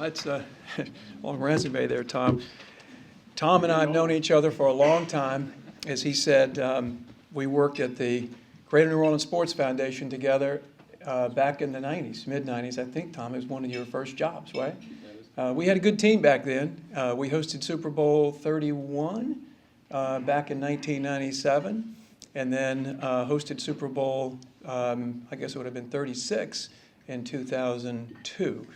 that's a long resume there, Tom. Tom and I have known each other for a long time. As he said, we worked at the Greater New Orleans Sports Foundation together back in the 90s, mid-90s. I think, Tom, it was one of your first jobs, right? We had a good team back then. We hosted Super Bowl 31 back in 1997, and then hosted Super Bowl, I guess it would have been 36 in 2002.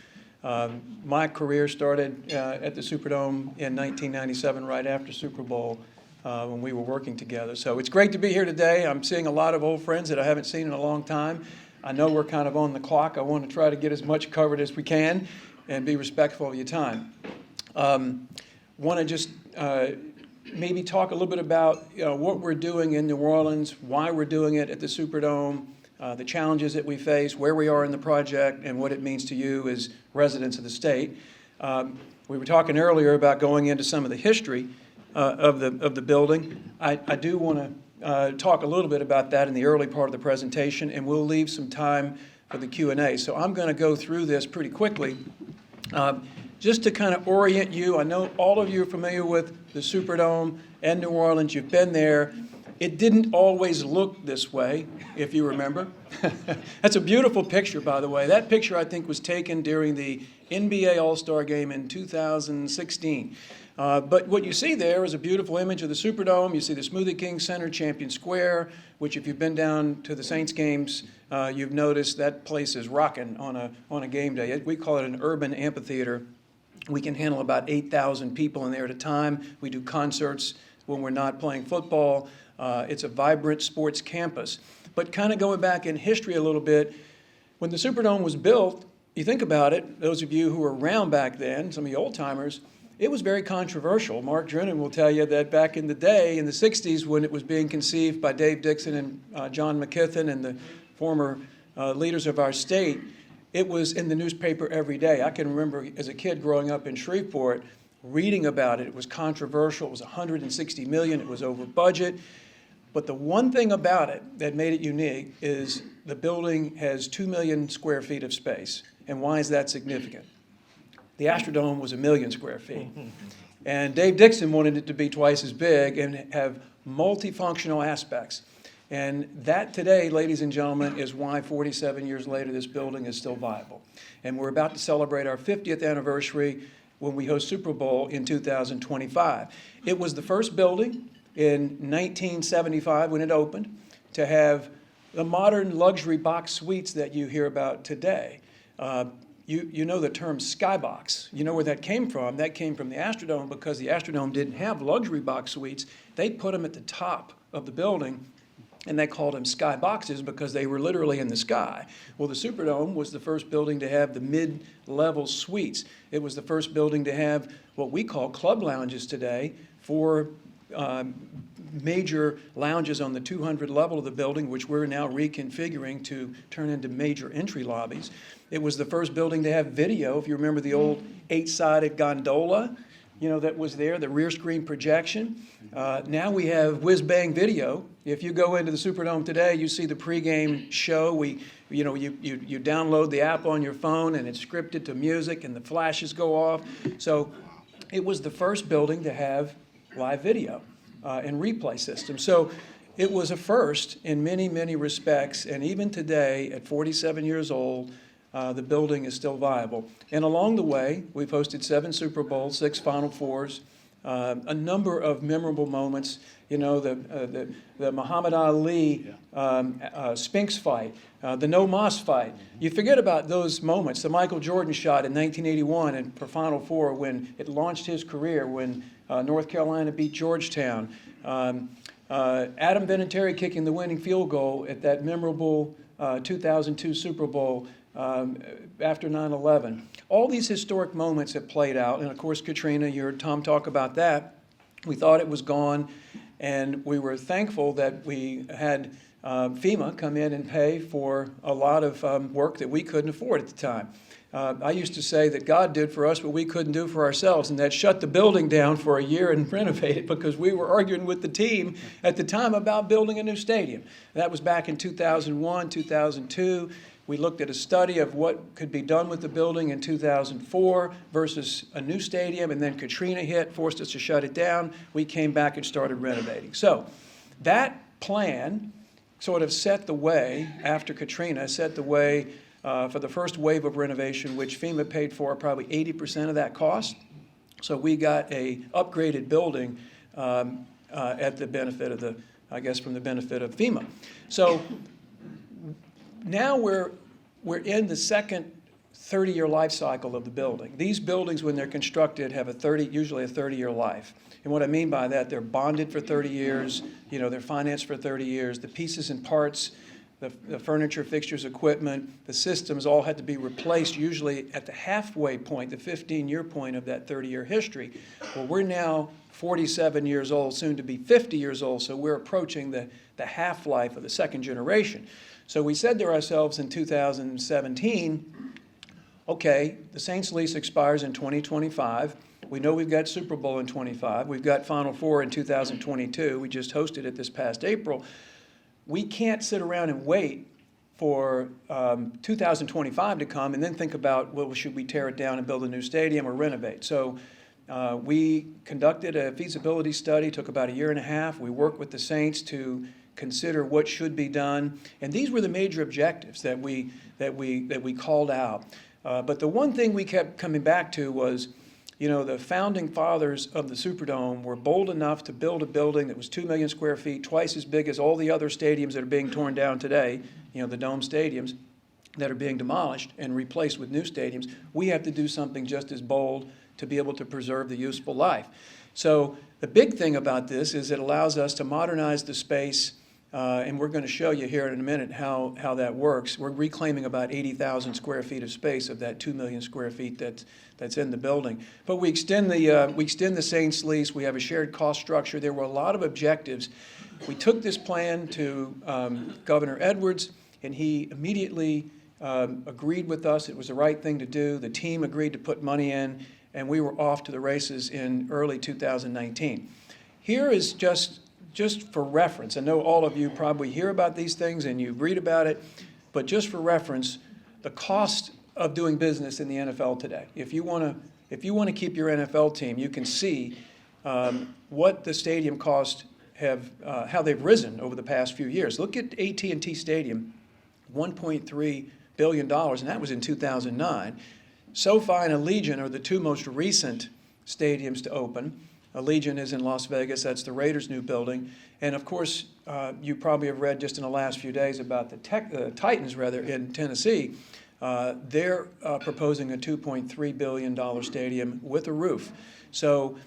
My career started at the Superdome in 1997, right after Super Bowl, when we were working together. So it's great to be here today. I'm seeing a lot of old friends that I haven't seen in a long time. I know we're kind of on the clock. I want to try to get as much covered as we can and be respectful of your time. Want to just maybe talk a little bit about what we're doing in New Orleans, why we're doing it at the Superdome, the challenges that we face, where we are in the project, and what it means to you as residents of the state. We were talking earlier about going into some of the history of the building. I do want to talk a little bit about that in the early part of the presentation, and we'll leave some time for the Q&A. So I'm going to go through this pretty quickly. Just to kind of orient you, I know all of you are familiar with the Superdome and New Orleans. You've been there. It didn't always look this way, if you remember. That's a beautiful picture, by the way. That picture, I think, was taken during the NBA All-Star Game in 2016. But what you see there is a beautiful image of the Superdome. You see the Smoothie King Center, Champion Square, which if you've been down to the Saints games, you've noticed that place is rocking on a game day. We call it an urban amphitheater. We can handle about 8,000 people in there at a time. We do concerts when we're not playing football. It's a vibrant sports campus. But kind of going back in history a little bit, when the Superdome was built, you think about it, those of you who were around back then, some of you old-timers, it was very controversial. Mark Drennan will tell you that back in the day, in the 60s, when it was being conceived by Dave Dixon and John McKithen and the former leaders of our state, it was in the newspaper every day. I can remember as a kid growing up in Shreveport, reading about it. It was controversial. It was $160 million. It was over budget. But the one thing about it that made it unique is the building has 2 million square feet of space. And why is that significant? The Astrodome was 1 million square feet. And Dave Dixon wanted it to be twice as big and have multifunctional aspects. And that today, ladies and gentlemen, is why 47 years later this building is still viable. And we're about to celebrate our 50th anniversary when we host Super Bowl in 2025. It was the first building in 1975 when it opened to have the modern luxury box suites that you hear about today. You know the term skybox. You know where that came from. That came from the Astrodome because the Astrodome didn't have luxury box suites. They put them at the top of the building, and they called them skyboxes because they were literally in the sky. Well, the Superdome was the first building to have the mid-level suites. It was the first building to have what we call club lounges today for major lounges on the 200 level of the building, which we're now reconfiguring to turn into major entry lobbies. It was the first building to have video. If you remember the old 8-sided gondola, that was there, the rear screen projection. Now we have whiz-bang video. If you go into the Superdome today, you see the pregame show. You download the app on your phone, and it's scripted to music, and the flashes go off. So it was the first building to have live video and replay system. So it was a first in many, many respects, and even today, at 47 years old, the building is still viable. And along the way, we've hosted 7 Super Bowls, 6 Final Fours, a number of memorable moments. The Muhammad Ali Spinks fight, the No Mas fight. You forget about those moments. The Michael Jordan shot in 1981 and for Final Four when it launched his career, when North Carolina beat Georgetown. Adam Vinatieri kicking the winning field goal at that memorable 2002 Super Bowl after 9/11. All these historic moments have played out, and of course Katrina, you heard Tom talk about that. We thought it was gone, and we were thankful that we had FEMA come in and pay for a lot of work that we couldn't afford at the time. I used to say that God did for us what we couldn't do for ourselves, and that shut the building down for a year and renovate it because we were arguing with the team at the time about building a new stadium. That was back in 2001, 2002. We looked at a study of what could be done with the building in 2004 versus a new stadium, and then Katrina hit, forced us to shut it down. We came back and started renovating. So that plan sort of set the way, after Katrina, set the way for the first wave of renovation, which FEMA paid for probably 80% of that cost. So we got a upgraded building at the benefit of the, I guess, from the benefit of FEMA. So now we're in the second 30-year life cycle of the building. These buildings, when they're constructed, have usually a 30-year life. And what I mean by that, they're bonded for 30 years, they're financed for 30 years. The pieces and parts, the furniture, fixtures, equipment, the systems all had to be replaced usually at the halfway point, the 15-year point of that 30-year history. Well, we're now 47 years old, soon to be 50 years old, so we're approaching the half-life of the second generation. So we said to ourselves in 2017, okay, the Saints lease expires in 2025. We know we've got Super Bowl in 25. We've got Final Four in 2022. We just hosted it this past April. We can't sit around and wait for 2025 to come and then think about, well, should we tear it down and build a new stadium or renovate? So we conducted a feasibility study, took about a year and a half. We worked with the Saints to consider what should be done. And these were the major objectives that we called out. But the one thing we kept coming back to was, the founding fathers of the Superdome were bold enough to build a building that was 2 million square feet, twice as big as all the other stadiums that are being torn down today, the dome stadiums that are being demolished and replaced with new stadiums. We have to do something just as bold to be able to preserve the useful life. So the big thing about this is it allows us to modernize the space, and we're going to show you here in a minute how that works. We're reclaiming about 80,000 square feet of space of that 2 million square feet that's in the building. But we extend the Saints lease. We have a shared cost structure. There were a lot of objectives. We took this plan to Governor Edwards, and he immediately agreed with us. It was the right thing to do. The team agreed to put money in, and we were off to the races in early 2019. Here is just for reference. I know all of you probably hear about these things and you read about it, but just for reference, the cost of doing business in the NFL today. If you want to keep your NFL team, you can see what the stadium costs have, how they've risen over the past few years. Look at AT&T Stadium, $1.3 billion, and that was in 2009. SoFi and Allegiant are the two most recent stadiums to open. Allegiant is in Las Vegas. That's the Raiders' new building. And, of course, you probably have read just in the last few days about the Titans, in Tennessee. They're proposing a $2.3 billion stadium with a roof. So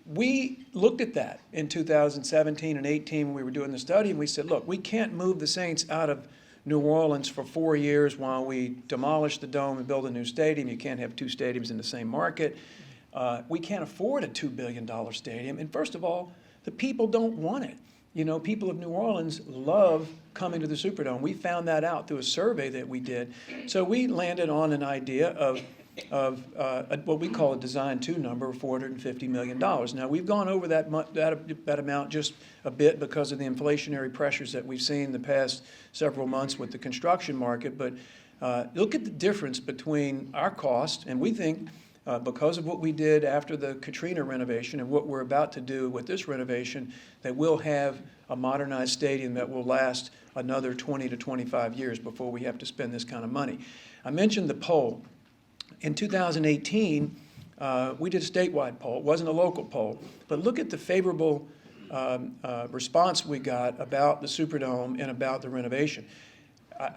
we looked at that in 2017 and 18 when we were doing the study, and we said, look, we can't move the Saints out of New Orleans for 4 years while we demolish the dome and build a new stadium. You can't have two stadiums in the same market. We can't afford a $2 billion stadium. And first of all, the people don't want it. People of New Orleans love coming to the Superdome. We found that out through a survey that we did. So we landed on an idea of what we call a Design 2 number of $450 million. Now, we've gone over that amount just a bit because of the inflationary pressures that we've seen the past several months with the construction market. But look at the difference between our cost, and we think because of what we did after the Katrina renovation and what we're about to do with this renovation, that we'll have a modernized stadium that will last another 20 to 25 years before we have to spend this kind of money. I mentioned the poll. In 2018, we did a statewide poll. It wasn't a local poll. But look at the favorable response we got about the Superdome and about the renovation.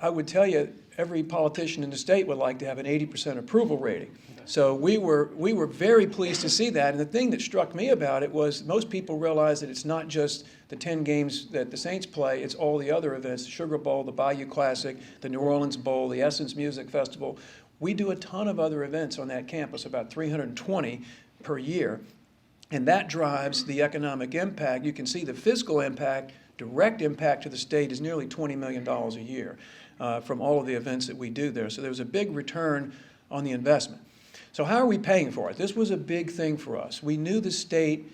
I would tell you, every politician in the state would like to have an 80% approval rating. So we were very pleased to see that. And the thing that struck me about it was most people realize that it's not just the 10 games that the Saints play, it's all the other events, the Sugar Bowl, the Bayou Classic, the New Orleans Bowl, the Essence Music Festival. We do a ton of other events on that campus, about 320 per year. And that drives the economic impact. You can see the fiscal impact direct impact to the state is nearly $20 million a year from all of the events that we do there. So there was a big return on the investment. So how are we paying for it? This was a big thing for us. We knew the state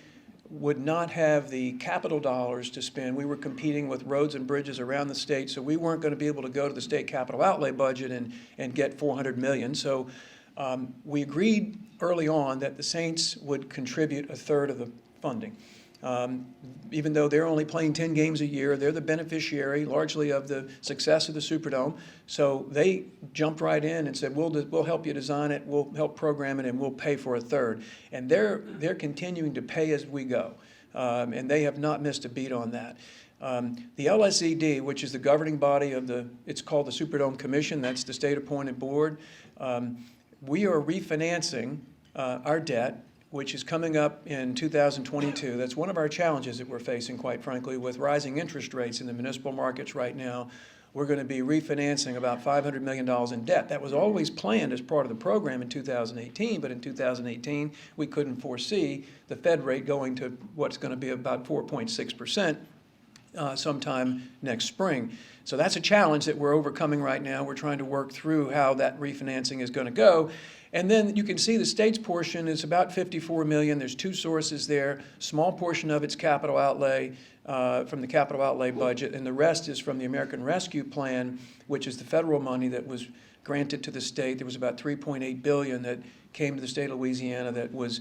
would not have the capital dollars to spend. We were competing with roads and bridges around the state, so we weren't going to be able to go to the state capital outlay budget and get $400 million. So we agreed early on that the Saints would contribute a third of the funding. Even though they're only playing 10 games a year, they're the beneficiary largely of the success of the Superdome. So they jumped right in and said, we'll help you design it, we'll help program it, and we'll pay for a third. And they're continuing to pay as we go, and they have not missed a beat on that. The LSED, which is the governing body it's called the Superdome Commission, that's the state-appointed board. We are refinancing our debt, which is coming up in 2022. That's one of our challenges that we're facing, quite frankly, with rising interest rates in the municipal markets right now. We're going to be refinancing about $500 million in debt. That was always planned as part of the program in 2018, but in 2018, we couldn't foresee the Fed rate going to what's going to be about 4.6% sometime next spring. So that's a challenge that we're overcoming right now. We're trying to work through how that refinancing is going to go. And then you can see the state's portion is about $54 million. There's two sources there. Small portion of it's capital outlay from the capital outlay budget, and the rest is from the American Rescue Plan, which is the federal money that was granted to the state. There was about $3.8 billion that came to the state of Louisiana that was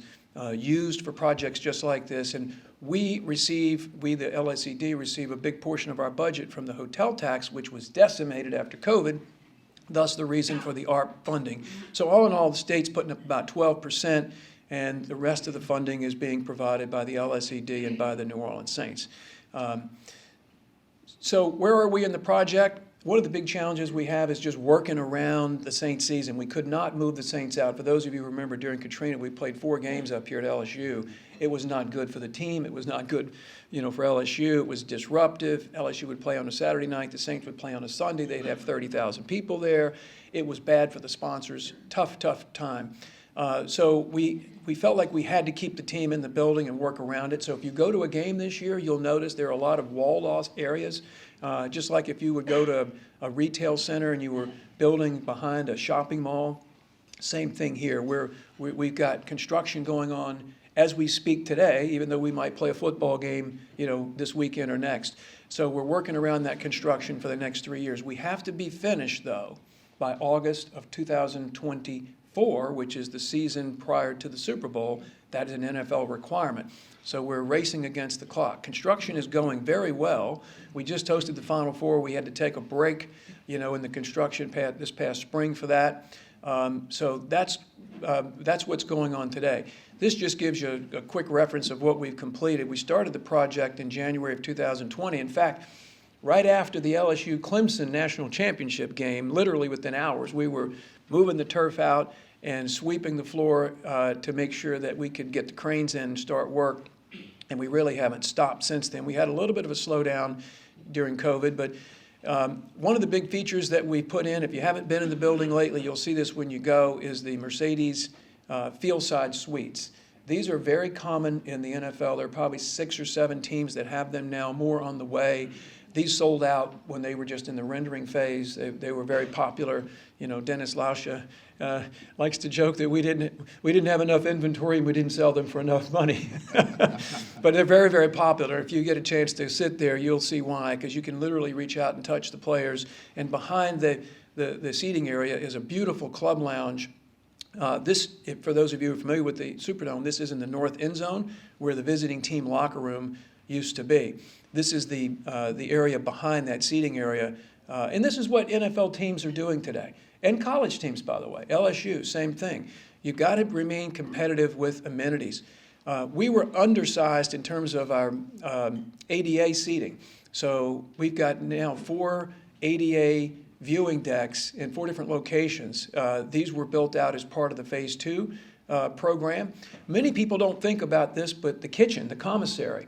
used for projects just like this. And we, the LSED, receive a big portion of our budget from the hotel tax, which was decimated after COVID. Thus the reason for the ARP funding. So all in all, the state's putting up about 12%, and the rest of the funding is being provided by the LSED and by the New Orleans Saints. So where are we in the project? One of the big challenges we have is just working around the Saints season. We could not move the Saints out. For those of you who remember, during Katrina, we played 4 games up here at LSU. It was not good for the team. It was not good, for LSU. It was disruptive. LSU would play on a Saturday night. The Saints would play on a Sunday. They'd have 30,000 people there. It was bad for the sponsors. Tough time. So we felt like we had to keep the team in the building and work around it. So if you go to a game this year, you'll notice there are a lot of walled-off areas. Just like if you would go to a retail center and you were building behind a shopping mall, same thing here. We've got construction going on as we speak today, even though we might play a football game, this weekend or next. So we're working around that construction for the next 3 years. We have to be finished, though, by August of 2024, which is the season prior to the Super Bowl. That is an NFL requirement. So we're racing against the clock. Construction is going very well. We just hosted the Final Four. We had to take a break, in the construction this past spring for that. So that's what's going on today. This just gives you a quick reference of what we've completed. We started the project in January of 2020. In fact, right after the LSU-Clemson national championship game, literally within hours, we were moving the turf out and sweeping the floor to make sure that we could get the cranes in and start work. And we really haven't stopped since then. We had a little bit of a slowdown during COVID, but one of the big features that we put in, if you haven't been in the building lately, you'll see this when you go, is the Mercedes field-side suites. These are very common in the NFL. There are probably 6 or 7 teams that have them now, more on the way. These sold out when they were just in the rendering phase. They were very popular. Dennis Lauscha likes to joke that we didn't have enough inventory and we didn't sell them for enough money. But they're very, very popular. If you get a chance to sit there, you'll see why, because you can literally reach out and touch the players. And behind the seating area is a beautiful club lounge. For those of you who are familiar with the Superdome, this is in the north end zone where the visiting team locker room used to be. This is the area behind that seating area. And this is what NFL teams are doing today. And college teams, by the way. LSU, same thing. You've got to remain competitive with amenities. We were undersized in terms of our ADA seating. So we've got now 4 ADA viewing decks in 4 different locations. These were built out as part of the Phase 2 program. Many people don't think about this, but the kitchen, the commissary,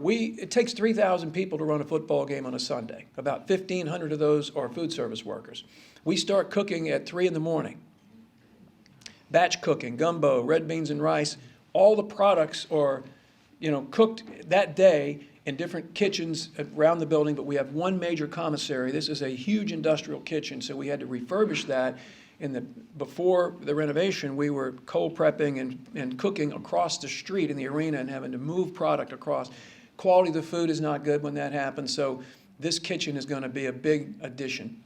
it takes 3,000 people to run a football game on a Sunday. About 1,500 of those are food service workers. We start cooking at 3 in the morning. Batch cooking, gumbo, red beans and rice, all the products are, cooked that day, in different kitchens around the building, but we have one major commissary. This is a huge industrial kitchen, so we had to refurbish that. Before the renovation, we were cold prepping and cooking across the street in the arena and having to move product across. Quality of the food is not good when that happens, so this kitchen is going to be a big addition.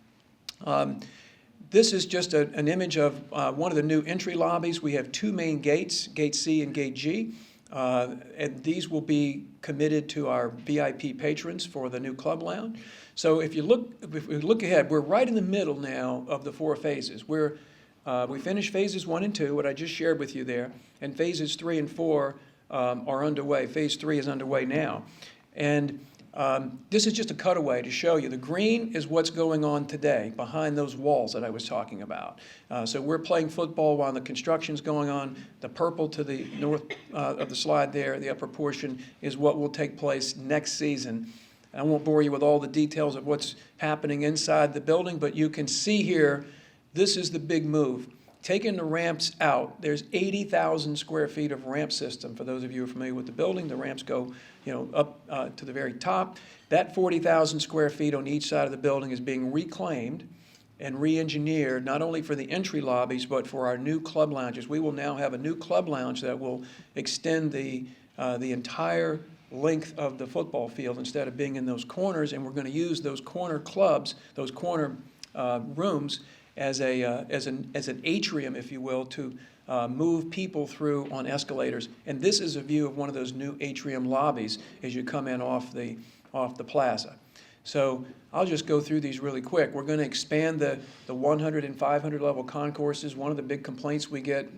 This is just an image of one of the new entry lobbies. We have two main gates, Gate C and Gate G, and these will be committed to our VIP patrons for the new club lounge. So if we look ahead, we're right in the middle now of the 4 phases. We finished phases 1 and 2, what I just shared with you there, and phases 3 and 4 are underway. Phase 3 is underway now. And this is just a cutaway to show you. The green is what's going on today behind those walls that I was talking about. So we're playing football while the construction's going on. The purple to the north of the slide there, the upper portion, is what will take place next season. I won't bore you with all the details of what's happening inside the building, but you can see here, this is the big move. Taking the ramps out, there's 80,000 square feet of ramp system. For those of you who are familiar with the building, the ramps go up to the very top. That 40,000 square feet on each side of the building is being reclaimed and re-engineered, not only for the entry lobbies, but for our new club lounges. We will now have a new club lounge that will extend the entire length of the football field instead of being in those corners, and we're going to use those corner clubs, those corner rooms, as an atrium, if you will, to move people through on escalators. And this is a view of one of those new atrium lobbies as you come in off the plaza. So I'll just go through these really quick. We're going to expand the 100 and 500 level concourses. One of the big complaints we get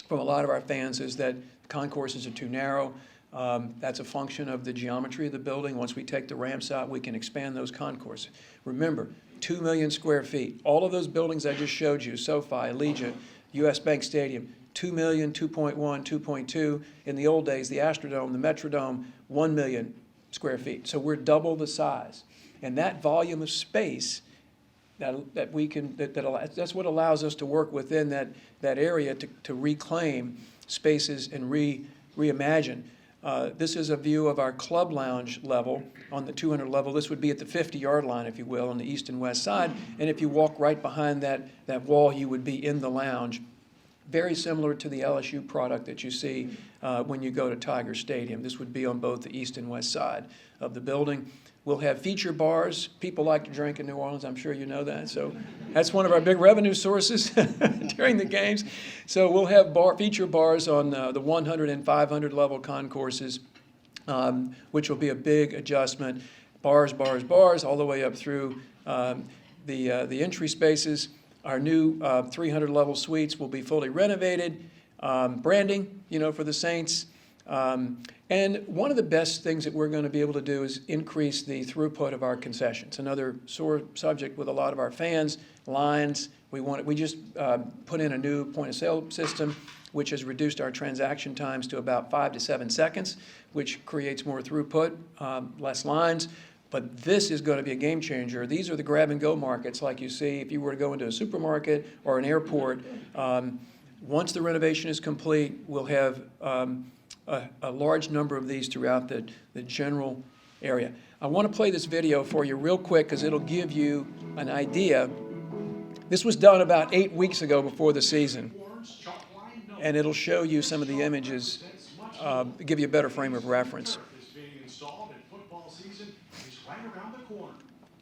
from a lot of our fans is that concourses are too narrow. That's a function of the geometry of the building. Once we take the ramps out, we can expand those concourses. Remember, 2 million square feet. All of those buildings I just showed you, SoFi, Allegiant, US Bank Stadium, 2 million, 2.1, 2.2. In the old days, the Astrodome, the Metrodome, 1 million square feet. So we're double the size. And that volume of space, that's what allows us to work within that area to reclaim spaces and reimagine. This is a view of our club lounge level on the 200 level. This would be at the 50-yard line, if you will, on the east and west side. And if you walk right behind that wall, you would be in the lounge. Very similar to the LSU product that you see when you go to Tiger Stadium. This would be on both the east and west side of the building. We'll have feature bars. People like to drink in New Orleans. I'm sure you know that. So that's one of our big revenue sources during the games. So we'll have feature bars on the 100 and 500 level concourses, which will be a big adjustment. Bars, bars, bars, all the way up through the entry spaces. Our new 300 level suites will be fully renovated. Branding, for the Saints. And one of the best things that we're going to be able to do is increase the throughput of our concessions. Another sore subject with a lot of our fans, lines. We just put in a new point-of-sale system, which has reduced our transaction times to about 5 to 7 seconds, which creates more throughput, less lines. But this is going to be a game changer. These are the grab-and-go markets like you see if you were to go into a supermarket or an airport. Once the renovation is complete, we'll have a large number of these throughout the general area. I want to play this video for you real quick because it'll give you an idea. This was done about 8 weeks ago before the season, and it'll show you some of the images, give you a better frame of reference. Football season is right around the corner.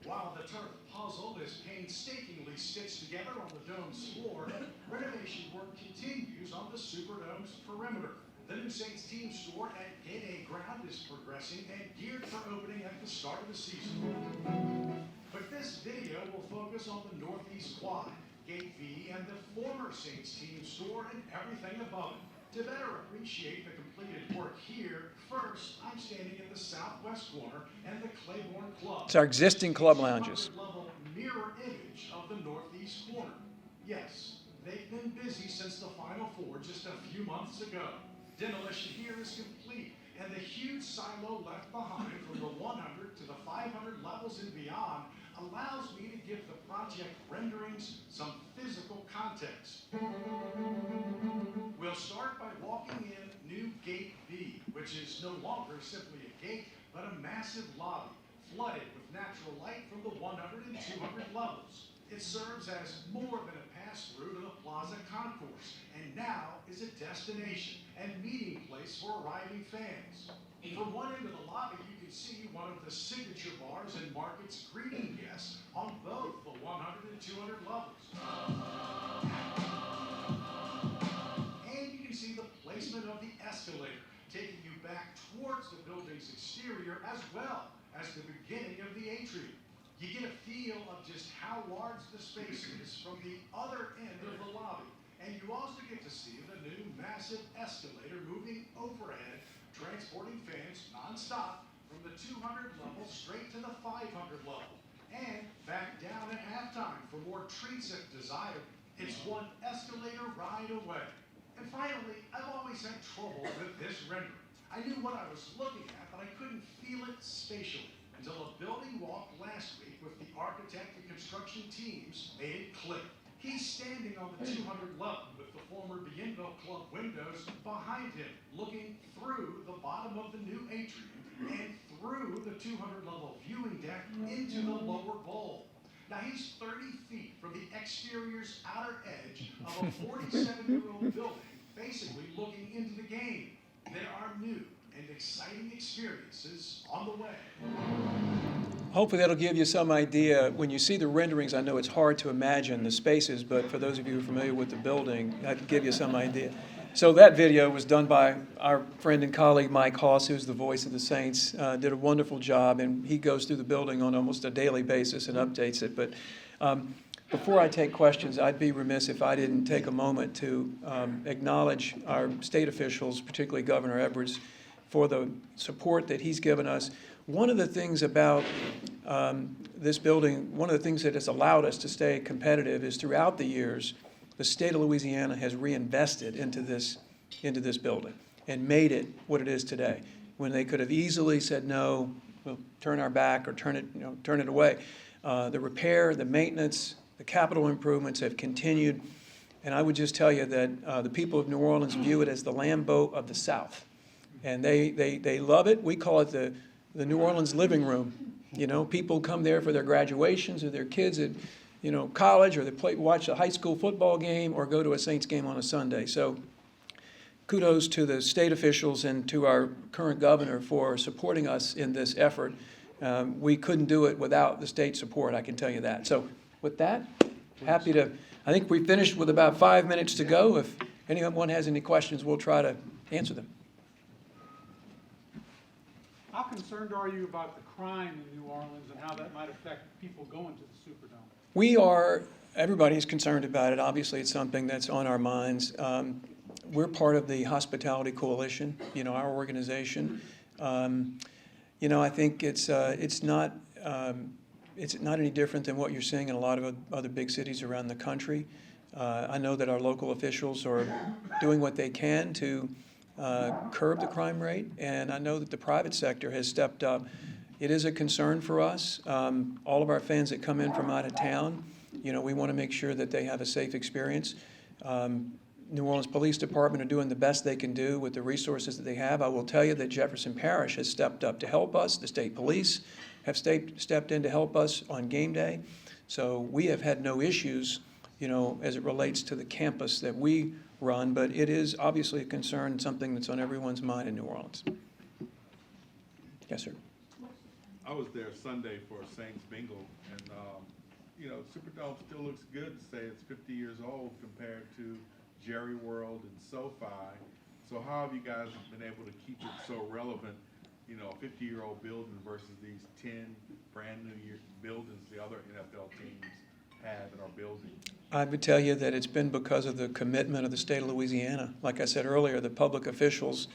While the turf puzzle is painstakingly stitched together on the dome's floor, renovation work continues on the Superdome's perimeter. The new Saints team store at NA Ground is progressing and geared for opening at the start of the season. But this video will focus on the Northeast Quad, Gate V, and the former Saints team store and everything above it. To better appreciate the completed work here, first, I'm standing in the southwest corner and the Claiborne Club. It's our existing club lounges. Level mirror image of the northeast corner. Yes, they've been busy since the Final Four just a few months ago. Demolition here is complete, and the huge silo left behind from the 100 to the 500 levels and beyond allows me to give the project renderings some physical context. We'll start by walking in new Gate B, which is no longer simply a gate, but a massive lobby flooded with natural light from the 100 and 200 levels. It serves as more than a pass-through to the Plaza Concourse, and now is a destination and meeting place for arriving fans. From one end of the lobby, you can see one of the signature bars and markets greeting guests on both the 100 and 200 levels. And you can see the placement of the escalator, taking you back towards the building's exterior as well as the beginning of the atrium. You get a feel of just how large the space is from the other end of the lobby. And you also get to see the new massive escalator moving overhead, transporting fans nonstop from the 200 level straight to the 500 level. And back down at halftime for more treats if desired. It's one escalator ride away. And finally, I've always had trouble with this rendering. I knew what I was looking at, but I couldn't feel it spatially until a building walk last week with the architect and construction teams made it click. He's standing on the 200 level with the former Bienville Club windows behind him, looking through the bottom of the new atrium and through the 200 level viewing deck into the lower bowl. Now he's 30 feet from the exterior's outer edge of a 47-year-old building, basically looking into the game. There are new and exciting experiences on the way. Hopefully that'll give you some idea. When you see the renderings, I know it's hard to imagine the spaces, but for those of you who are familiar with the building, that could give you some idea. So that video was done by our friend and colleague Mike Hoss, who's the voice of the Saints, did a wonderful job, and he goes through the building on almost a daily basis and updates it. But before I take questions, I'd be remiss if I didn't take a moment to acknowledge our state officials, particularly Governor Edwards, for the support that he's given us. One of the things about this building, one of the things that has allowed us to stay competitive is throughout the years, the state of Louisiana has reinvested into this building and made it what it is today. When they could have easily said, no, we'll turn our back or turn it away. The repair, the maintenance, the capital improvements have continued. And I would just tell you that the people of New Orleans view it as the Lambeau of the South. And they love it. We call it the New Orleans living room. You know, people come there for their graduations or their kids at college, or they watch a high school football game or go to a Saints game on a Sunday. So kudos to the state officials and to our current governor for supporting us in this effort. We couldn't do it without the state support, I can tell you that. So with that, happy to, I think we finished with about 5 minutes to go. If anyone has any questions, we'll try to answer them. How concerned are you about the crime in New Orleans and how that might affect people going to the Superdome? Everybody's concerned about it. Obviously, it's something that's on our minds. We're part of the Hospitality Coalition, our organization. I think it's not any different than what you're seeing in a lot of other big cities around the country. I know that our local officials are doing what they can to curb the crime rate, and I know that the private sector has stepped up. It is a concern for us. All of our fans that come in from out of town, we want to make sure that they have a safe experience. New Orleans Police Department are doing the best they can do with the resources that they have. I will tell you that Jefferson Parish has stepped up to help us. The state police have stepped in to help us on game day. So we have had no issues, as it relates to the campus that we run, but it is obviously a concern and something that's on everyone's mind in New Orleans. Yes, sir. I was there Sunday for Saints bingo, and Superdome still looks good to say it's 50 years old compared to Jerry World and SoFi. So how have you guys been able to keep it so relevant, a 50-year-old building versus these 10 brand new buildings the other NFL teams have and are building? I would tell you that it's been because of the commitment of the state of Louisiana. Like I said earlier, the public officials,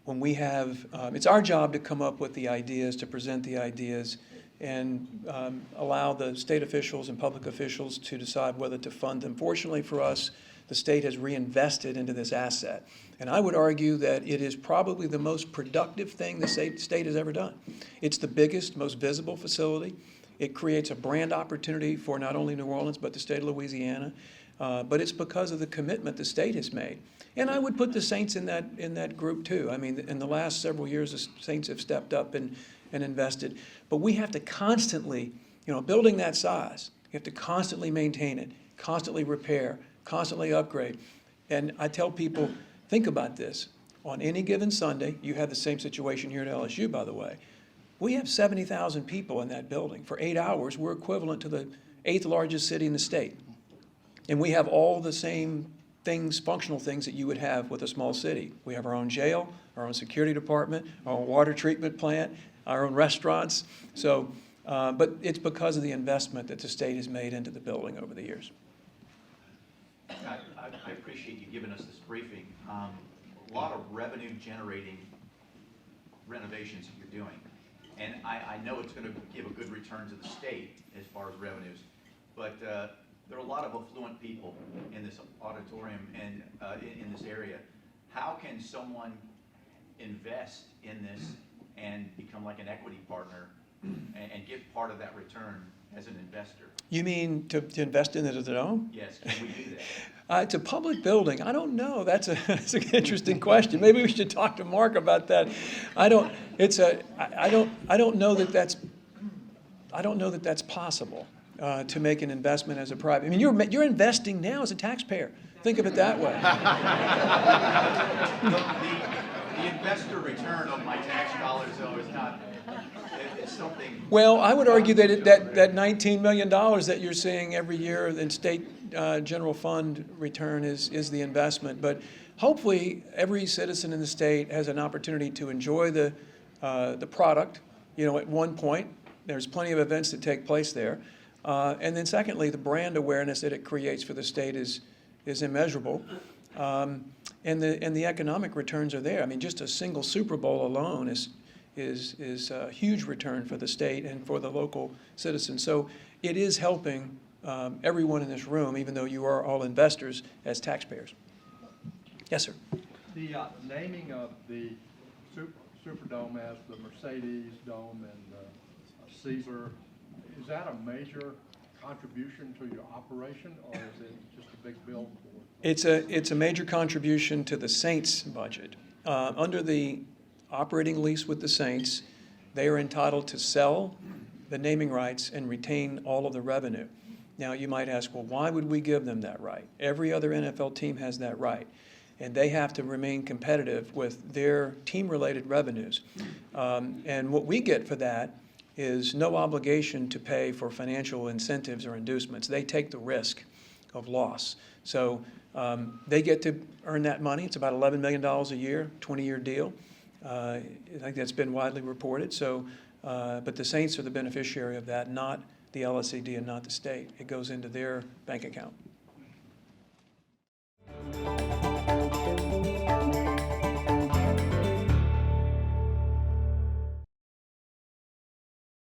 when we have, it's our job to come up with the ideas, to present the ideas, and allow the state officials and public officials to decide whether to fund them. Fortunately for us, the state has reinvested into this asset. And I would argue that it is probably the most productive thing the state has ever done. It's the biggest, most visible facility. It creates a brand opportunity for not only New Orleans, but the state of Louisiana. But it's because of the commitment the state has made. And I would put the Saints in that group too. I mean, in the last several years, the Saints have stepped up and invested. But we have to constantly, building that size, you have to constantly maintain it, constantly repair, constantly upgrade. And I tell people, think about this. On any given Sunday, you have the same situation here at LSU, by the way. We have 70,000 people in that building. For 8 hours, we're equivalent to the 8th largest city in the state. And we have all the same things, functional things that you would have with a small city. We have our own jail, our own security department, our own water treatment plant, our own restaurants. So, but it's because of the investment that the state has made into the building over the years. I appreciate you giving us this briefing. A lot of revenue-generating renovations that you're doing. And I know it's going to give a good return to the state as far as revenues. But there are a lot of affluent people in this auditorium and in this area. How can someone invest in this and become like an equity partner and get part of that return as an investor? You mean to invest in it at the Dome? Yes, can we do that? It's a public building. I don't know. That's an interesting question. Maybe we should talk to Mark about that. I don't know that that's possible to make an investment as a private. I mean, you're investing now as a taxpayer. Think of it that way. The investor return of my tax dollars, though, is not. It's something. Well, I would argue that that $19 million that you're seeing every year in state general fund return is the investment. But hopefully, every citizen in the state has an opportunity to enjoy the product. At one point, there's plenty of events that take place there, and then secondly, the brand awareness that it creates for the state is immeasurable. And the economic returns are there. I mean, just a single Super Bowl alone is a huge return for the state and for the local citizens. So it is helping everyone in this room, even though you are all investors as taxpayers. Yes, sir. The naming of the Superdome as the Mercedes Dome and Caesar, is that a major contribution to your operation, or is it just a big bill for it? It's a major contribution to the Saints' budget. Under the operating lease with the Saints, they are entitled to sell the naming rights and retain all of the revenue. Now, you might ask, well, why would we give them that right? Every other NFL team has that right, and they have to remain competitive with their team-related revenues. And what we get for that is no obligation to pay for financial incentives or inducements. They take the risk of loss. So they get to earn that money. It's about $11 million a year, 20-year deal. I think that's been widely reported. So, but the Saints are the beneficiary of that, not the LSED and not the state. It goes into their bank account.